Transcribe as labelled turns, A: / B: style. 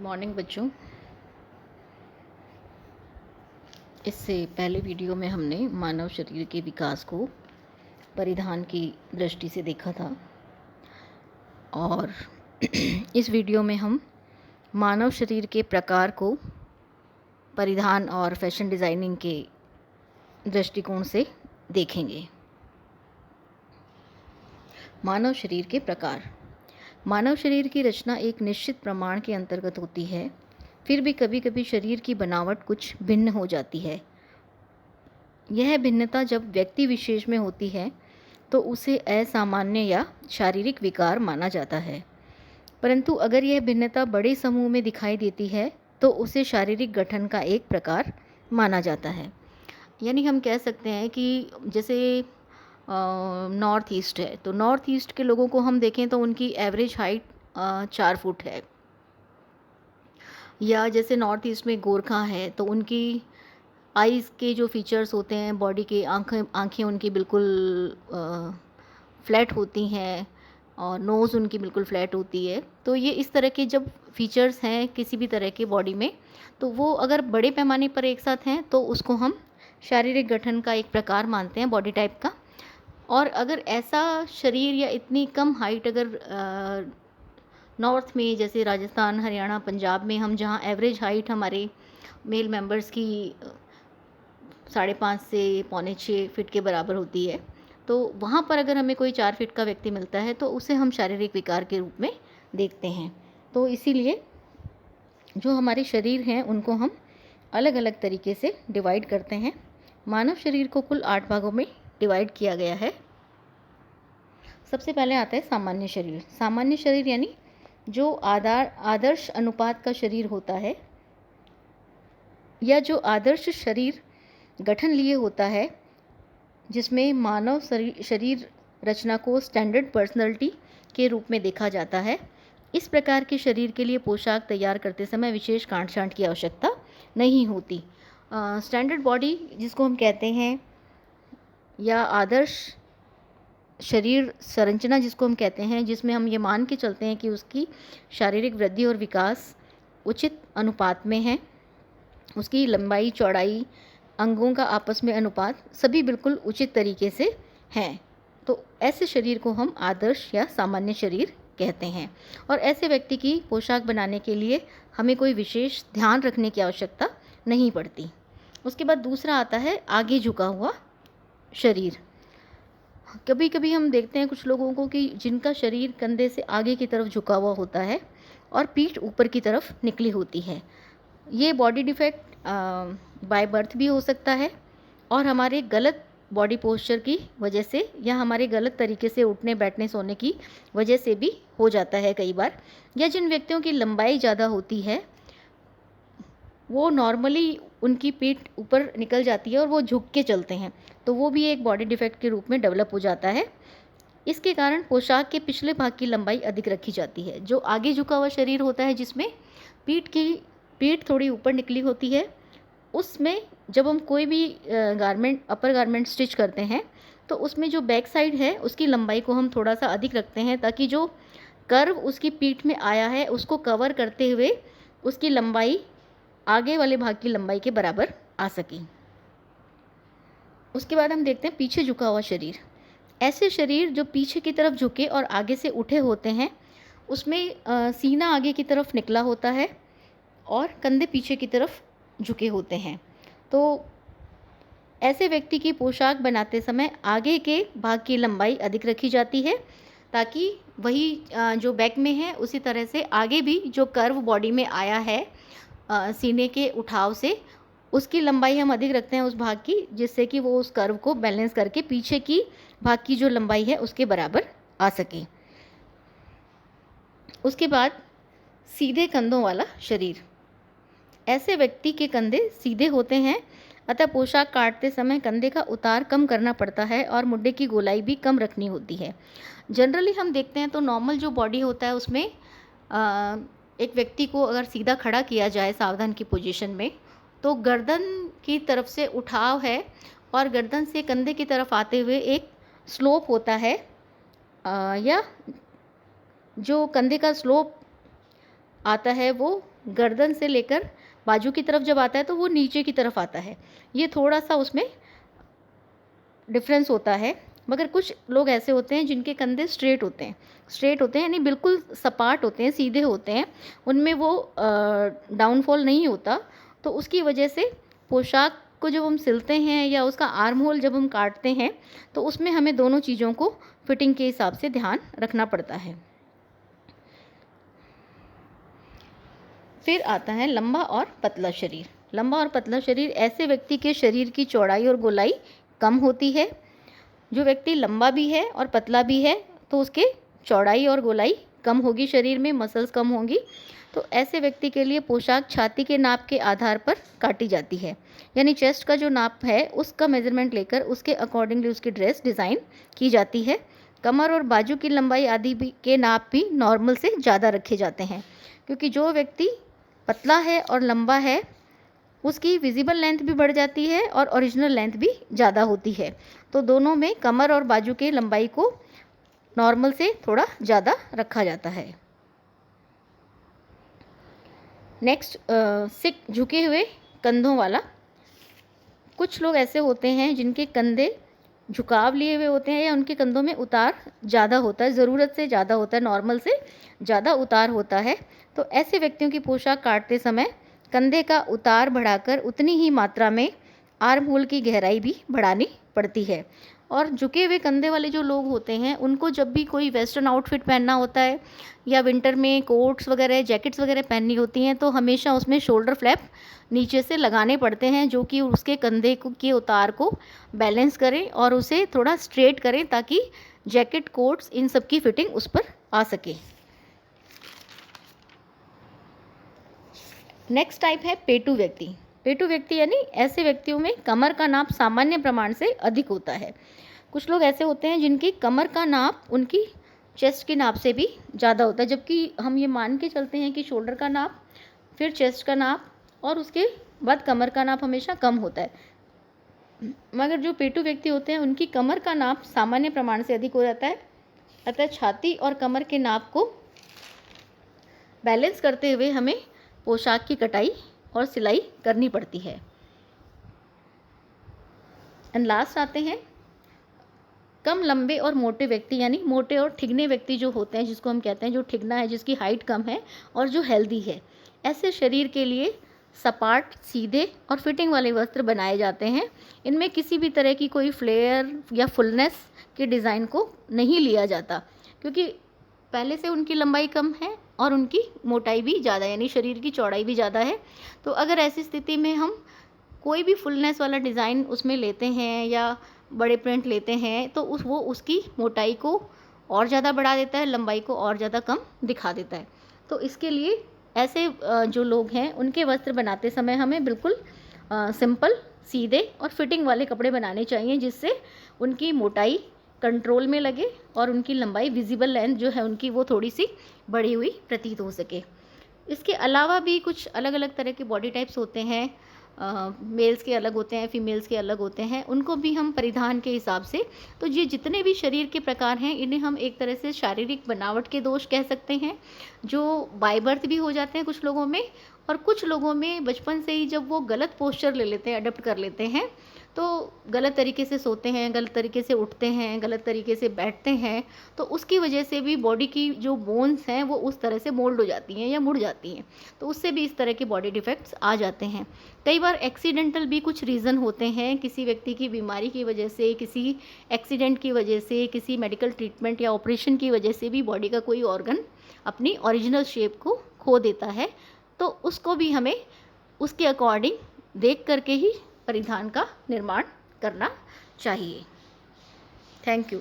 A: Morning बच्चों। इससे पहले वीडियो में हमने मानव शरीर के विकास को परिधान की दृष्टि से देखा था और इस वीडियो में हम मानव शरीर के प्रकार को परिधान और फैशन डिज़ाइनिंग के दृष्टिकोण से देखेंगे। मानव शरीर के प्रकार। मानव शरीर की रचना एक निश्चित प्रमाण के अंतर्गत होती है, फिर भी कभी कभी शरीर की बनावट कुछ भिन्न हो जाती है। यह भिन्नता जब व्यक्ति विशेष में होती है तो उसे असामान्य या शारीरिक विकार माना जाता है, परंतु अगर यह भिन्नता बड़े समूह में दिखाई देती है तो उसे शारीरिक गठन का एक प्रकार माना जाता है। यानी हम कह सकते हैं कि जैसे नॉर्थ ईस्ट है, तो नॉर्थ ईस्ट के लोगों को हम देखें तो उनकी एवरेज हाइट 4 फुट है। या जैसे नॉर्थ ईस्ट में गोरखा है तो उनकी आइज़ के जो फीचर्स होते हैं, बॉडी के आँखें उनकी बिल्कुल फ्लैट होती हैं और नोज़ उनकी बिल्कुल फ्लैट होती है। तो ये इस तरह के जब फीचर्स हैं किसी भी तरह के बॉडी में, तो वो अगर बड़े पैमाने पर एक साथ हैं तो उसको हम शारीरिक गठन का एक प्रकार मानते हैं, बॉडी टाइप का। और अगर ऐसा शरीर या इतनी कम हाइट अगर नॉर्थ में जैसे राजस्थान, हरियाणा, पंजाब में हम जहाँ एवरेज हाइट हमारे मेल मेंबर्स की 5.5 से 6.25 फीट के बराबर होती है, तो वहाँ पर अगर हमें कोई 4 फीट का व्यक्ति मिलता है तो उसे हम शारीरिक विकार के रूप में देखते हैं। तो इसीलिए जो हमारे शरीर हैं उनको हम अलग अलग तरीके से डिवाइड करते हैं। मानव शरीर को कुल 8 भागों में डिवाइड किया गया है। सबसे पहले आता है सामान्य शरीर। सामान्य शरीर यानी जो आदर्श अनुपात का शरीर होता है या जो आदर्श शरीर गठन लिए होता है, जिसमें मानव शरीर रचना को स्टैंडर्ड पर्सनैलिटी के रूप में देखा जाता है। इस प्रकार के शरीर के लिए पोशाक तैयार करते समय विशेष कांट छांट की आवश्यकता नहीं होती। स्टैंडर्ड बॉडी जिसको हम कहते हैं या आदर्श शरीर संरचना जिसको हम कहते हैं, जिसमें हम ये मान के चलते हैं कि उसकी शारीरिक वृद्धि और विकास उचित अनुपात में है, उसकी लंबाई, चौड़ाई, अंगों का आपस में अनुपात सभी बिल्कुल उचित तरीके से हैं, तो ऐसे शरीर को हम आदर्श या सामान्य शरीर कहते हैं। और ऐसे व्यक्ति की पोशाक बनाने के लिए हमें कोई विशेष ध्यान रखने की आवश्यकता नहीं पड़ती। उसके बाद दूसरा आता है आगे झुका हुआ शरीर। कभी कभी हम देखते हैं कुछ लोगों को कि जिनका शरीर कंधे से आगे की तरफ झुका हुआ होता है और पीठ ऊपर की तरफ निकली होती है। ये बॉडी डिफेक्ट बाय बर्थ भी हो सकता है और हमारे गलत बॉडी पोस्चर की वजह से या हमारे गलत तरीके से उठने बैठने सोने की वजह से भी हो जाता है कई बार। या जिन व्यक्तियों की लंबाई ज़्यादा होती है वो नॉर्मली उनकी पीठ ऊपर निकल जाती है और वो झुक के चलते हैं, तो वो भी एक बॉडी डिफेक्ट के रूप में डेवलप हो जाता है। इसके कारण पोशाक के पिछले भाग की लंबाई अधिक रखी जाती है। जो आगे झुका हुआ शरीर होता है जिसमें पीठ थोड़ी ऊपर निकली होती है, उसमें जब हम कोई भी गारमेंट, अपर गारमेंट स्टिच करते हैं तो उसमें जो बैक साइड है उसकी लंबाई को हम थोड़ा सा अधिक रखते हैं, ताकि जो कर्व उसकी पीठ में आया है उसको कवर करते हुए उसकी लंबाई आगे वाले भाग की लंबाई के बराबर आ सके। उसके बाद हम देखते हैं पीछे झुका हुआ शरीर। ऐसे शरीर जो पीछे की तरफ झुके और आगे से उठे होते हैं, उसमें सीना आगे की तरफ निकला होता है और कंधे पीछे की तरफ झुके होते हैं। तो ऐसे व्यक्ति की पोशाक बनाते समय आगे के भाग की लंबाई अधिक रखी जाती है, ताकि वही जो बैक में है उसी तरह से आगे भी जो कर्व बॉडी में आया है सीने के उठाव से, उसकी लंबाई हम अधिक रखते हैं उस भाग की, जिससे कि वो उस कर्व को बैलेंस करके पीछे की भाग की जो लंबाई है उसके बराबर आ सके। उसके बाद सीधे कंधों वाला शरीर। ऐसे व्यक्ति के कंधे सीधे होते हैं, अतः पोशाक काटते समय कंधे का उतार कम करना पड़ता है और मुंडे की गोलाई भी कम रखनी होती है। जनरली हम देखते हैं तो नॉर्मल जो बॉडी होता है उसमें एक व्यक्ति को अगर सीधा खड़ा किया जाए सावधान की पोजीशन में, तो गर्दन की तरफ से उठाव है और गर्दन से कंधे की तरफ आते हुए एक स्लोप होता है, या जो कंधे का स्लोप आता है वो गर्दन से लेकर बाजू की तरफ जब आता है तो वो नीचे की तरफ आता है। ये थोड़ा सा उसमें डिफरेंस होता है। मगर कुछ लोग ऐसे होते हैं जिनके कंधे स्ट्रेट होते हैं यानी बिल्कुल सपाट होते हैं, सीधे होते हैं, उनमें वो डाउनफॉल नहीं होता। तो उसकी वजह से पोशाक को जब हम सिलते हैं या उसका आर्म होल जब हम काटते हैं तो उसमें हमें दोनों चीज़ों को फिटिंग के हिसाब से ध्यान रखना पड़ता है। फिर आता है लंबा और पतला शरीर। लंबा और पतला शरीर ऐसे व्यक्ति के शरीर की चौड़ाई और गोलाई कम होती है। जो व्यक्ति लंबा भी है और पतला भी है तो उसके चौड़ाई और गोलाई कम होगी, शरीर में मसल्स कम होंगी। तो ऐसे व्यक्ति के लिए पोशाक छाती के नाप के आधार पर काटी जाती है, यानी चेस्ट का जो नाप है उसका मेजरमेंट लेकर उसके अकॉर्डिंगली उसकी ड्रेस डिज़ाइन की जाती है। कमर और बाजू की लंबाई आदि भी के नाप भी नॉर्मल से ज़्यादा रखे जाते हैं, क्योंकि जो व्यक्ति पतला है और लंबा है उसकी विजिबल लेंथ भी बढ़ जाती है और ओरिजिनल लेंथ भी ज़्यादा होती है। तो दोनों में कमर और बाजू की लंबाई को नॉर्मल से थोड़ा ज़्यादा रखा जाता है। नेक्स्ट सिक झुके हुए कंधों वाला। कुछ लोग ऐसे होते हैं जिनके कंधे झुकाव लिए हुए होते हैं या उनके कंधों में उतार ज़्यादा होता है, ज़रूरत से ज़्यादा होता है, नॉर्मल से ज़्यादा उतार होता है। तो ऐसे व्यक्तियों की पोशाक काटते समय कंधे का उतार बढ़ाकर उतनी ही मात्रा में आर्म होल की गहराई भी बढ़ानी पड़ती है। और झुके हुए कंधे वाले जो लोग होते हैं उनको जब भी कोई वेस्टर्न आउटफिट पहनना होता है या विंटर में कोट्स वगैरह जैकेट्स वगैरह पहननी होती हैं तो हमेशा उसमें शोल्डर फ्लैप नीचे से लगाने पड़ते हैं, जो कि उसके कंधे के उतार को बैलेंस करें और उसे थोड़ा स्ट्रेट करें ताकि जैकेट कोट्स इन सब की फिटिंग उस पर आ सके। नेक्स्ट टाइप है पेटू व्यक्ति। पेटू व्यक्ति यानी ऐसे व्यक्तियों में कमर का नाप सामान्य प्रमाण से अधिक होता है। कुछ लोग ऐसे होते हैं जिनकी कमर का नाप उनकी चेस्ट के नाप से भी ज़्यादा होता है, जबकि हम ये मान के चलते हैं कि शोल्डर का नाप, फिर चेस्ट का नाप और उसके बाद कमर का नाप हमेशा कम होता है। मगर जो पेटू व्यक्ति होते हैं उनकी कमर का नाप सामान्य प्रमाण से अधिक हो जाता है। अतः छाती और कमर के नाप को बैलेंस करते हुए हमें पोशाक की कटाई और सिलाई करनी पड़ती है। एंड लास्ट आते हैं कम लंबे और मोटे व्यक्ति, यानी मोटे और ठिगने व्यक्ति जो होते हैं, जिसको हम कहते हैं जो ठिगना है, जिसकी हाइट कम है और जो हेल्दी है। ऐसे शरीर के लिए सपाट, सीधे और फिटिंग वाले वस्त्र बनाए जाते हैं। इनमें किसी भी तरह की कोई फ्लेयर या फुलनेस के डिज़ाइन को नहीं लिया जाता, क्योंकि पहले से उनकी लंबाई कम है और उनकी मोटाई भी ज़्यादा, यानी शरीर की चौड़ाई भी ज़्यादा है। तो अगर ऐसी स्थिति में हम कोई भी फुलनेस वाला डिज़ाइन उसमें लेते हैं या बड़े प्रिंट लेते हैं तो वो उसकी मोटाई को और ज़्यादा बढ़ा देता है, लंबाई को और ज़्यादा कम दिखा देता है। तो इसके लिए ऐसे जो लोग हैं उनके वस्त्र बनाते समय हमें बिल्कुल सिंपल, सीधे और फिटिंग वाले कपड़े बनाने चाहिए, जिससे उनकी मोटाई कंट्रोल में लगे और उनकी लंबाई, विजिबल लेंथ जो है उनकी, वो थोड़ी सी बढ़ी हुई प्रतीत हो सके। इसके अलावा भी कुछ अलग अलग तरह के बॉडी टाइप्स होते हैं, मेल्स के अलग होते हैं, फीमेल्स के अलग होते हैं, उनको भी हम परिधान के हिसाब से, तो ये जितने भी शरीर के प्रकार हैं इन्हें हम एक तरह से शारीरिक बनावट के दोष कह सकते हैं, जो बाय बर्थ भी हो जाते हैं कुछ लोगों में, और कुछ लोगों में बचपन से ही जब वो गलत पोस्चर ले लेते हैं, अडॉप्ट कर लेते हैं, तो गलत तरीके से सोते हैं, गलत तरीके से उठते हैं, गलत तरीके से बैठते हैं, तो उसकी वजह से भी बॉडी की जो बोन्स हैं वो उस तरह से मोल्ड हो जाती हैं या मुड़ जाती हैं, तो उससे भी इस तरह के बॉडी डिफेक्ट्स आ जाते हैं। कई बार एक्सीडेंटल भी कुछ रीज़न होते हैं, किसी व्यक्ति की बीमारी की वजह से, किसी एक्सीडेंट की वजह से, किसी मेडिकल ट्रीटमेंट या ऑपरेशन की वजह से भी बॉडी का कोई ऑर्गन अपनी ओरिजिनल शेप को खो देता है, तो उसको भी हमें उसके अकॉर्डिंग देख करके ही परिधान का निर्माण करना चाहिए। Thank you.